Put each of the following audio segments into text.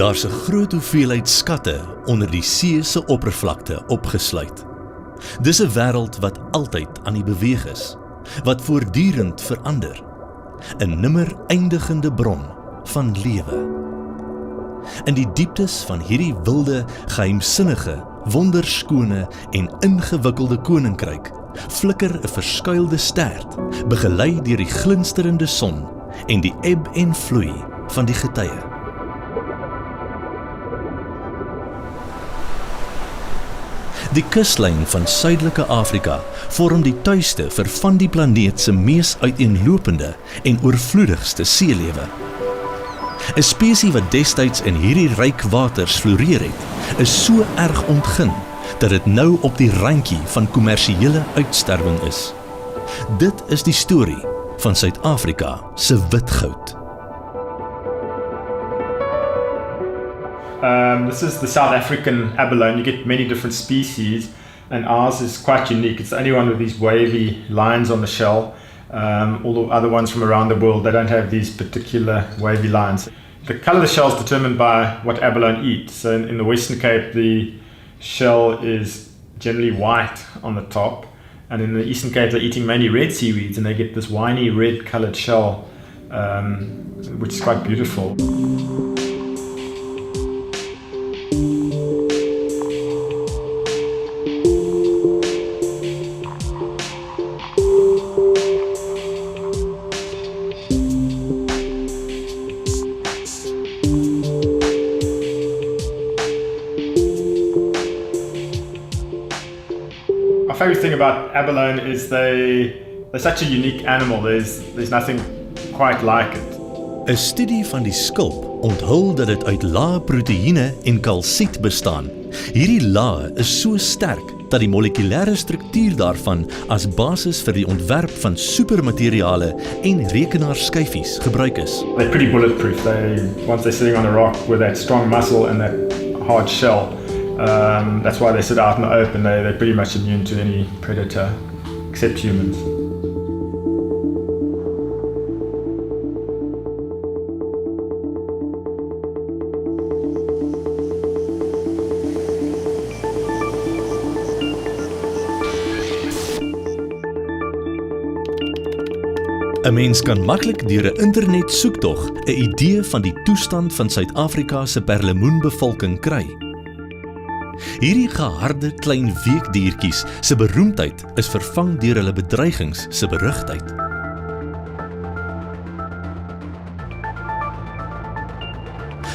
Daar's 'n groot hoeveelheid skatte onder die see se oppervlakte opgesluit. Dis 'n wêreld wat altyd aan die beweeg is, wat voortdurend verander. 'n nimmer eindigende bron van lewe. In die dieptes van hierdie wilde, geheimsinnige, wonderskone en ingewikkelde koninkryk flikker 'n verskuilde stert, begelei deur die glinsterende son en die eb en vloei van die getye. Die kuslyn van Suidelike Afrika vorm die tuiste vir van die planeet se mees uiteenlopende en oorvloedigste seelewe. 'n Spesie wat destyds in hierdie ryk waters floreer het, is so erg ontgin dat dit nou op die randjie van kommersiële uitsterwing is. Dit is die storie van Suid-Afrika se witgoud. This is the South African abalone. You get many different species, and ours is quite unique. It's the only one with these wavy lines on the shell. All the other ones from around the world, they don't have these particular wavy lines. The colour of the shell is determined by what abalone eat. So in the Western Cape, the shell is generally white on the top, and in the Eastern Cape, they're eating mainly red seaweeds, and they get this winey red coloured shell, which is quite beautiful. My favourite thing about abalone is they're such a unique animal. There's nothing quite like it. 'n Studie van die skulp onthul dat dit uit lae proteïene en kalsiet bestaan. Hierdie lae is so sterk dat die molekulêre struktuur daarvan as basis vir die ontwerp van supermateriale en rekenaarskyfies gebruik is. They're pretty bulletproof. Once they're sitting on a rock with that strong muscle and that hard shell, that's why they sit out in the open. They're pretty much immune to any predator, except humans. 'n Mens kan maklik deur 'n internet soektog 'n idee van die toestand van Suid-Afrika se perlemoenbevolking kry. Hierdie geharde klein weekdiertjies se beroemdheid is vervang deur hulle bedreigings se berugtheid.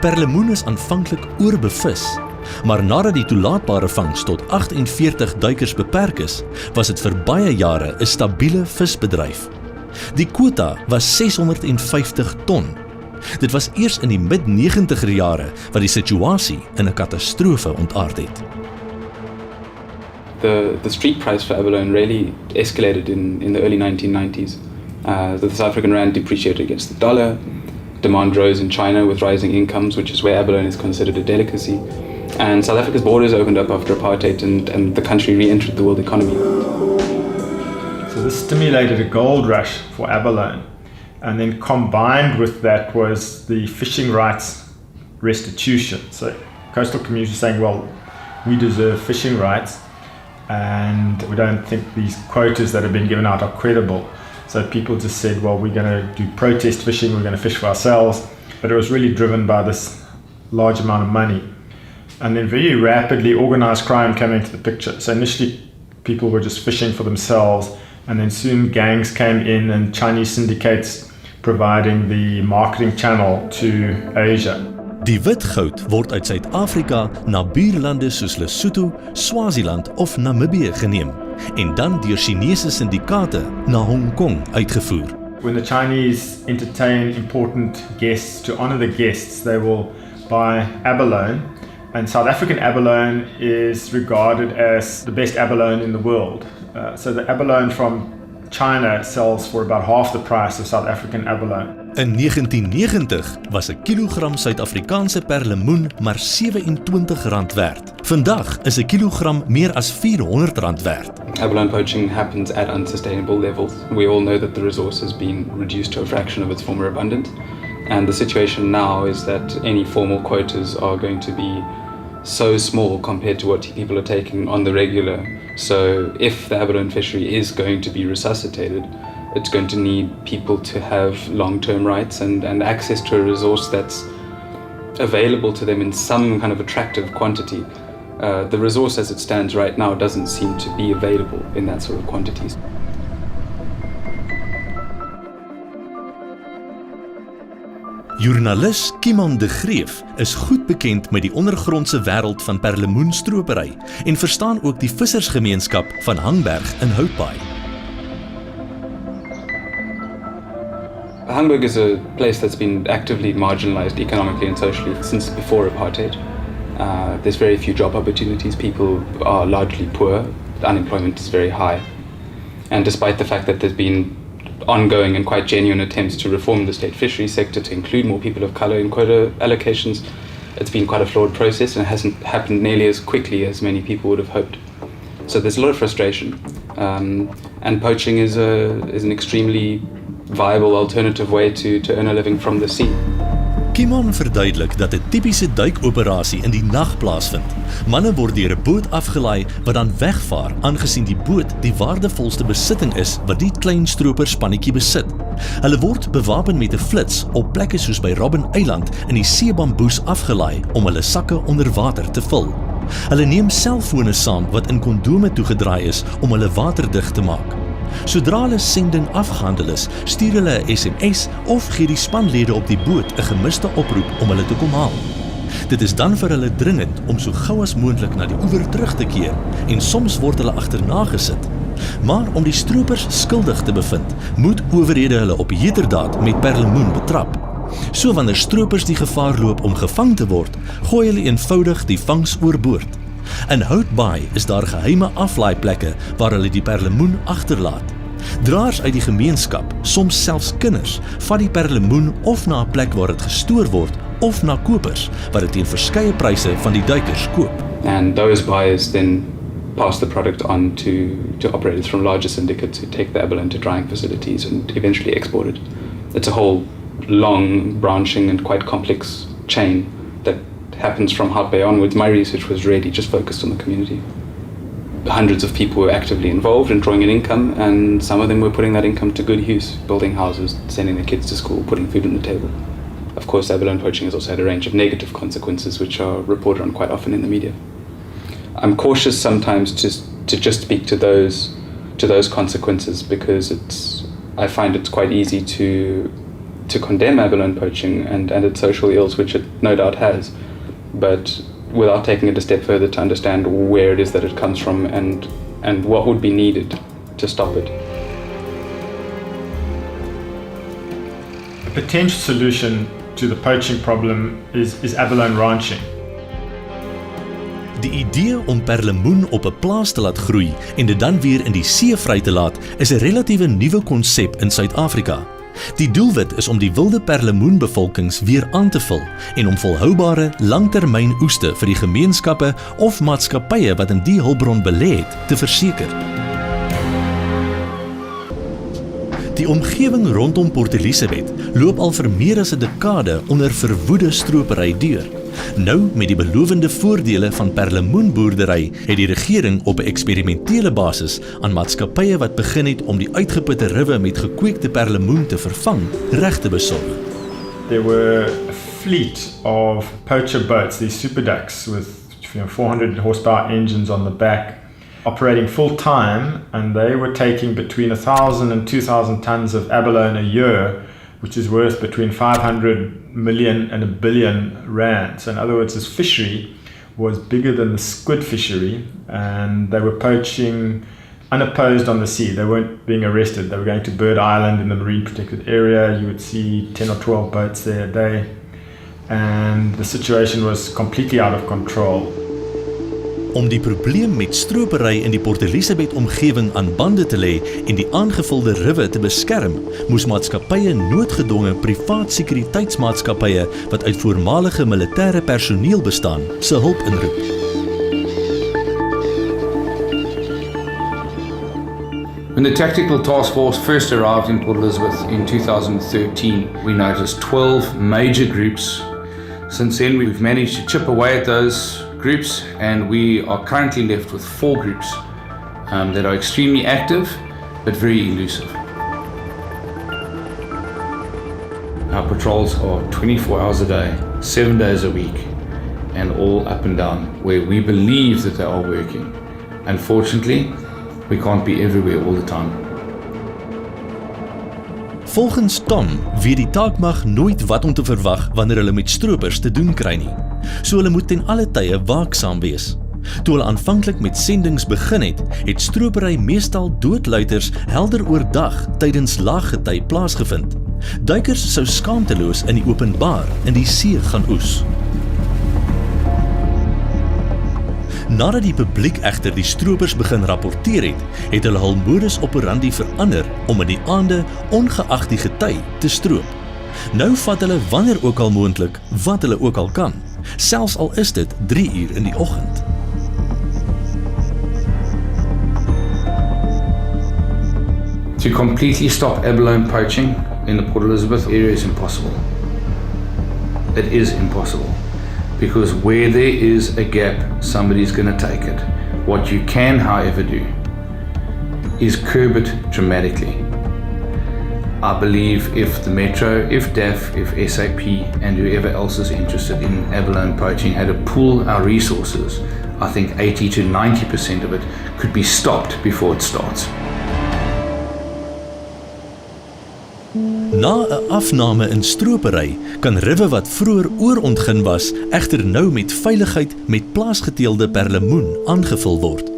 Perlemoen is aanvanklik oorbevis, maar nadat die toelaatbare vangs tot 48 duikers beperk is, was dit vir baie jare 'n stabiele visbedryf. Die kwota was 650 ton. Dit was eers in die mid-90er jare wat die situasie in 'n katastrofe ontaard het. The street price for abalone really escalated in the early 1990s. The South African rand depreciated against the dollar. Demand rose in China with rising incomes, which is where abalone is considered a delicacy. And South Africa's borders opened up after apartheid, and the country re-entered the world economy. So this stimulated a gold rush for abalone, and then combined with that was the fishing rights restitution. So coastal communities saying, well, we deserve fishing rights, and we don't think these quotas that have been given out are credible. So people just said, well, we're going to do protest fishing, we're going to fish for ourselves. But it was really driven by this large amount of money. And then very rapidly organized crime came into the picture. So initially people were just fishing for themselves, and then soon gangs came in and Chinese syndicates providing the marketing channel to Asia. Die witgoud word uit Suid-Afrika na buurlande soos Lesotho, Swaziland of Namibië geneem en dan deur Chinese syndikaate na Hong Kong uitgevoer. When the Chinese entertain important guests, to honor the guests, they will buy abalone, and South African abalone is regarded as the best abalone in the world. So the abalone from China sells for about half the price of South African abalone. In 1990 was 'n kilogram Suid-Afrikaanse perlemoen maar R27 werd. Vandag is 'n kilogram meer as R400 werd. Abalone poaching happens at unsustainable levels. We all know that the resource has been reduced to a fraction of its former abundance. And the situation now is that any formal quotas are going to be so small compared to what people are taking on the regular. So if the abalone fishery is going to be resuscitated, it's going to need people to have long-term rights and access to a resource that's available to them in some kind of attractive quantity. The resource as it stands right now doesn't seem to be available in that sort of quantities. Joernalis Kimon de Greef is goed bekend met die ondergrondse wêreld van perlemoenstropery en verstaan ook die vissersgemeenskap van Hangberg in Houtbaai. Hamburg is a place that's been actively marginalized economically and socially since before apartheid. There's very few job opportunities. People are largely poor. Unemployment is very high. And despite the fact that there's been ongoing and quite genuine attempts to reform the state fisheries sector to include more people of colour in quota allocations, it's been quite a flawed process and it hasn't happened nearly as quickly as many people would have hoped. So there's a lot of frustration. And poaching is an extremely viable alternative way to earn a living from the sea. Kimon verduidelik dat 'n tipiese duikoperasie in die nag plaasvind. Manne word deur 'n boot afgelaai wat dan wegvaar, aangesien die boot die waardevolste besitting is wat die klein stroperspanetjie besit. Hulle word bewapen met 'n flits op plekke soos by Robben Eiland in die seebamboes afgelaai om hulle sakke onder water te vul. Hulle neem selfone saam wat in kondome toegedraai is om hulle waterdig te maak. Sodra hulle sending afgehandel is, stuur hulle 'n SMS of gee die spanlede op die boot 'n gemiste oproep om hulle te kom haal. Dit is dan vir hulle dringend om so gou as moontlik na die oewer terug te keer en soms word hulle agterna gesit. Maar om die stroopers skuldig te bevind, moet owerhede hulle op heterdaad met perlemoen betrap. So wanneer stroopers die gevaar loop om gevang te word, gooi hulle eenvoudig die vangs oorboord. In Houtbaai is daar geheime aflaaiplekke waar hulle die perlemoen agterlaat. Draers uit die gemeenskap, soms selfs kinders, vat die perlemoen of na 'n plek waar dit gestoor word of na kopers wat dit teen verskeie pryse van die duikers koop. And those buyers then pass the product on to operators from larger syndicates who take the abalone to drying facilities and eventually export it. It's a whole long, branching and quite complex chain that happens from Houtbaai onwards. My research was really just focused on the community. Hundreds of people were actively involved in drawing an income, and some of them were putting that income to good use, building houses, sending their kids to school, putting food on the table. Of course, abalone poaching has also had a range of negative consequences which are reported on quite often in the media. I'm cautious sometimes to just speak to those consequences because I find it's quite easy to condemn abalone poaching and its social ills, which it no doubt has, but without taking it a step further to understand where it is that it comes from and what would be needed to stop it. A potential solution to the poaching problem is abalone ranching. Die idee om perlemoen op 'n plaas te laat groei en dit dan weer in die see vry te laat, is 'n relatiewe nuwe konsep in Suid-Afrika. Die doelwit is om die wilde perlemoenbevolkings weer aan te vul en om volhoubare, langtermyn oeste vir die gemeenskappe of maatskappye wat in die hulpbron belê het, te verseker. Die omgewing rondom Port Elizabeth loop al vir meer as 'n dekade onder verwoede stropery deur. Nou, met die belovende voordele van perlemoenboerdery, het die regering op 'n eksperimentele basis aan maatskappye wat begin het om die uitgeputte ruwe met gekweekte perlemoen te vervang, reg te besorg. There were a fleet of poacher boats, these super ducks with 400 horsepower engines on the back, operating full time, and they were taking between 1,000 and 2,000 tons of abalone a year, which is worth between 500 million and $1 billion rand. So in other words, this fishery was bigger than the squid fishery, and they were poaching unopposed on the sea. They weren't being arrested. They were going to Bird Island in the marine protected area. You would see 10 or 12 boats there a day, and the situation was completely out of control. Om die probleem met stropery in die Port Elizabeth omgewing aan bande te lê en die aangevulde ruwe te beskerm, moes maatskappye noodgedwonge privaat sekuriteitsmaatskappye wat uit voormalige militêre personeel bestaan, se hulp inroep. When the Tactical Task Force first arrived in Port Elizabeth in 2013, we noticed 12 major groups. Since then, we've managed to chip away at those groups, and we are currently left with 4 groups that are extremely active but very elusive. Our patrols are 24 hours a day, 7 days a week, and all up and down where we believe that they are working. Unfortunately, we can't be everywhere all the time. Volgens Tom weet die taakmag nooit wat om te verwag wanneer hulle met stroopers te doen kry nie. So hulle moet ten alle tye waaksaam wees. Toe hulle aanvanklik met sendings begin het stroopery meestal doodluiters helder oordag tydens laaggety plaasgevind. Duikers sou skaamteloos in die openbaar in die see gaan oes. Nadat die publiek egter die stroopers begin rapporteer het hulle hul modus operandi verander om in die aande ongeag die gety te stroop. Nou vat hulle wanneer ook al moontlik wat hulle ook al kan, selfs al is dit 3 uur in die oggend. To completely stop abalone poaching in the Port Elizabeth area is impossible. It is impossible. Because where there is a gap, somebody's going to take it. What you can, however, do is curb it dramatically. I believe if the Metro, if DAF, if SAP, and whoever else is interested in abalone poaching had to pool our resources, I think 80 to 90% of it could be stopped before it starts. Na 'n afname in stropery kan riwe wat vroeër oorontgin was, egter nou met veiligheid met plaasgeteelde perlemoen aangevul word.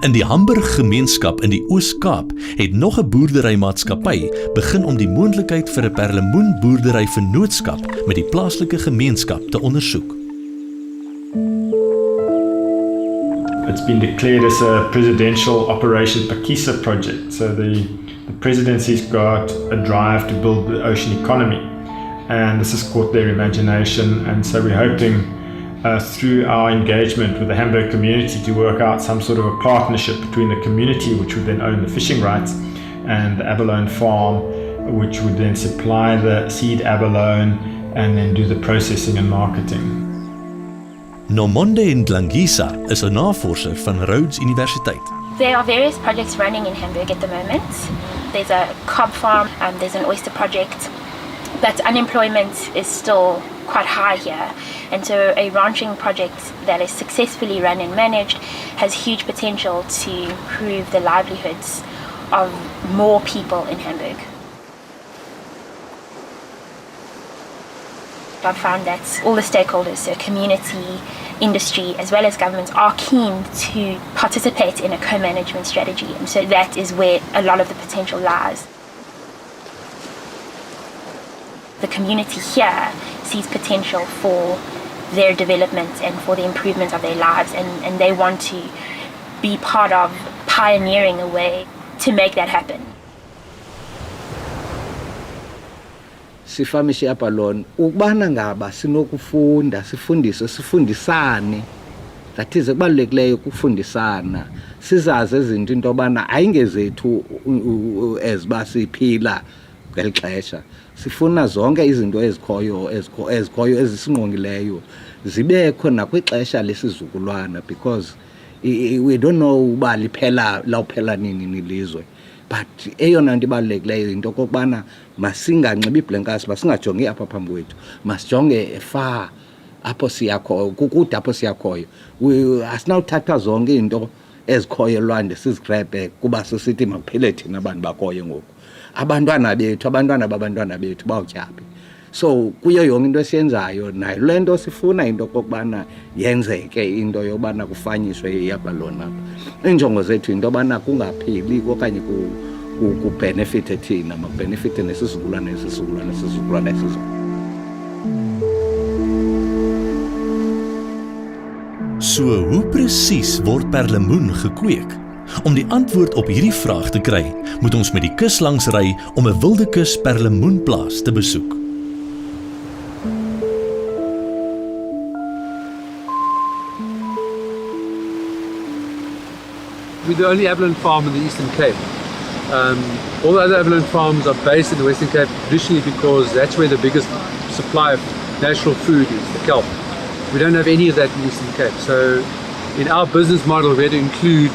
In die Hamburg gemeenskap in die Oos-Kaap het nog 'n boerderymaatskappy begin om die moontlikheid vir 'n perlemoenboerdery vennootskap met die plaaslike gemeenskap te ondersoek. It's been declared as a presidential Operation Pakisa project. So the presidency's got a drive to build the ocean economy, and this has caught their imagination, and so we're hoping through our engagement with the Hamburg community to work out some sort of a partnership between the community, which would then own the fishing rights, and the abalone farm, which would then supply the seed abalone and then do the processing and marketing. Nomonde Ndlangisa is 'n navorser van Rhodes Universiteit. There are various projects running in Hamburg at the moment. There's a cob farm, there's an oyster project, but unemployment is still quite high here. And so a ranching project that is successfully run and managed has huge potential to improve the livelihoods of more people in Hamburg. I've found that all the stakeholders, so community, industry, as well as governments, are keen to participate in a co-management strategy. And so that is where a lot of the potential lies. The community here sees potential for their development and for the improvement of their lives, and they want to be part of pioneering a way to make that happen. Sifamishe Abalone ukubana ngaba sinokufunda sifundisane, that is kubalulekileyo ukufundisana, sizazi izinto into yobana ayingezethu eziba siphila ngeli xesha. Sifuna zonke izinto ezikhoyo ezisingqongileyo zibekho nakwixesha lesizukulwana, because we don't know uba lawuphela nini nilizwe. But eyona nto ibalulekileyo into kokubana masinganxibi ibhlankasi, masingajongi apha phambi kwethu, masijonge far apho siyakhoyo, kukude apho siyakhoyo. Asinawuthatha zonke into ezikhoyo elwandle sizigrebe kuba sisithi makuphele thina abantu bakhoyo ngoku. Abantwana babantwana bethu bawutyaphi. So kuyo yonke into esiyenzayo nayo le nto sifuna into kokubana yenzeke, into yobana kufanyiswe iAbalone apha. Iinjongo zethu into yobana kungapheli okanye kubenefite thina, makubenefite nesizukulwane esizo. So hoe presies word perlemoen gekweek? Om die antwoord op hierdie vraag te kry, moet ons met die kus langs ry om 'n wilde kus perlemoenplaas te besoek. We're the only abalone farm in the Eastern Cape. All the other abalone farms are based in the Western Cape traditionally because that's where the biggest supply of natural food is, the kelp. We don't have any of that in the Eastern Cape. So in our business model, we had to include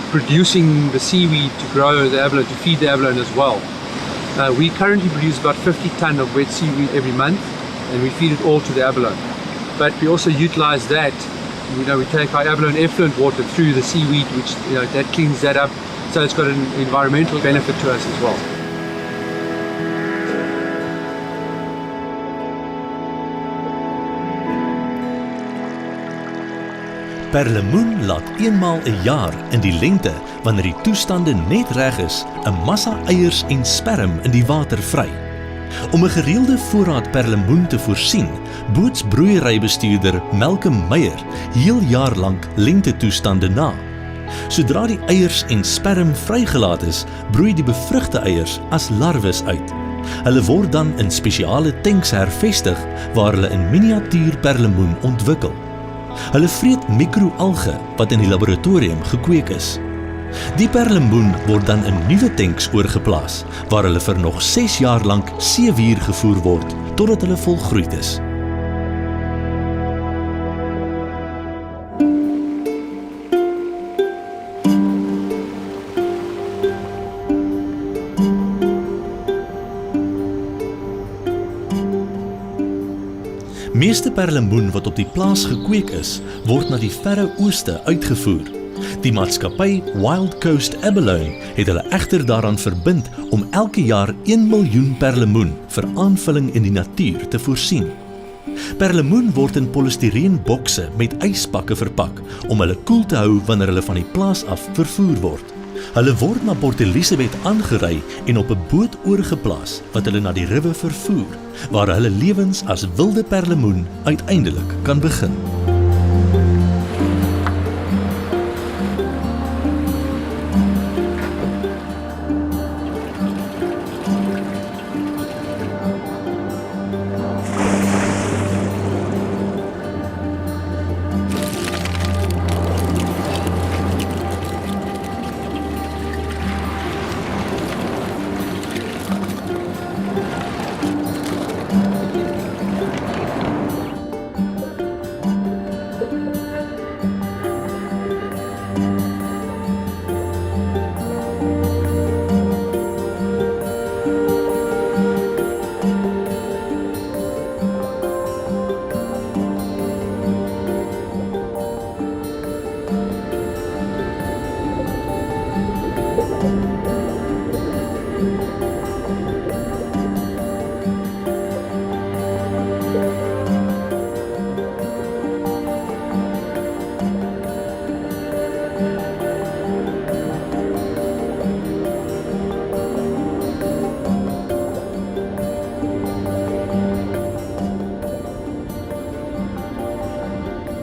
producing the seaweed to grow the abalone, to feed the abalone as well. We currently produce about 50 ton of wet seaweed every month, and we feed it all to the abalone. But we also utilize that. We take our abalone effluent water through the seaweed, which that cleans that up. So it's got an environmental benefit to us as well. Perlemoen laat eenmaal 'n jaar in die lente, wanneer die toestande net reg is, 'n massa eiers en sperm in die water vry. Om 'n gereelde voorraad perlemoen te voorsien, boots broeierybestuurder Malcolm Meyer heel jaar lank lentetoestande na. Sodra die eiers en sperm vrygelaat is, broei die bevrugte eiers as larwes uit. Hulle word dan in spesiale tanks hervestig waar hulle in miniatuur perlemoen ontwikkel. Hulle vreet mikroalge wat in die laboratorium gekweek is. Die perlemoen word dan in nuwe tanks oorgeplaas, waar hulle vir nog 6 jaar lank seewier gevoer word, totdat hulle volgroeid is. Meeste perlemoen wat op die plaas gekweek is, word na die verre ooste uitgevoer. Die maatskappy Wild Coast Abalone het hulle egter daaraan verbind om elke jaar 1 miljoen perlemoen vir aanvulling in die natuur te voorsien. Perlemoen word in polystyreenbokse met yspakke verpak om hulle koel te hou wanneer hulle van die plaas af vervoer word. Hulle word na Port Elizabeth aangery en op 'n boot oorgeplaas wat hulle na die riwe vervoer, waar hulle lewens as wilde perlemoen uiteindelik kan begin.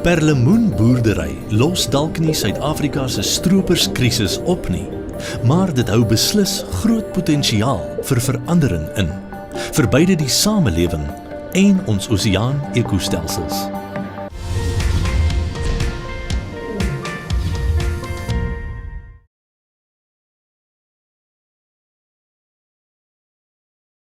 Perlemoenboerdery los dalk nie Suid-Afrika se stroperskrisis op nie, maar dit hou beslis groot potensiaal vir verandering in, vir beide die samelewing en ons oseaan-ekostelsels.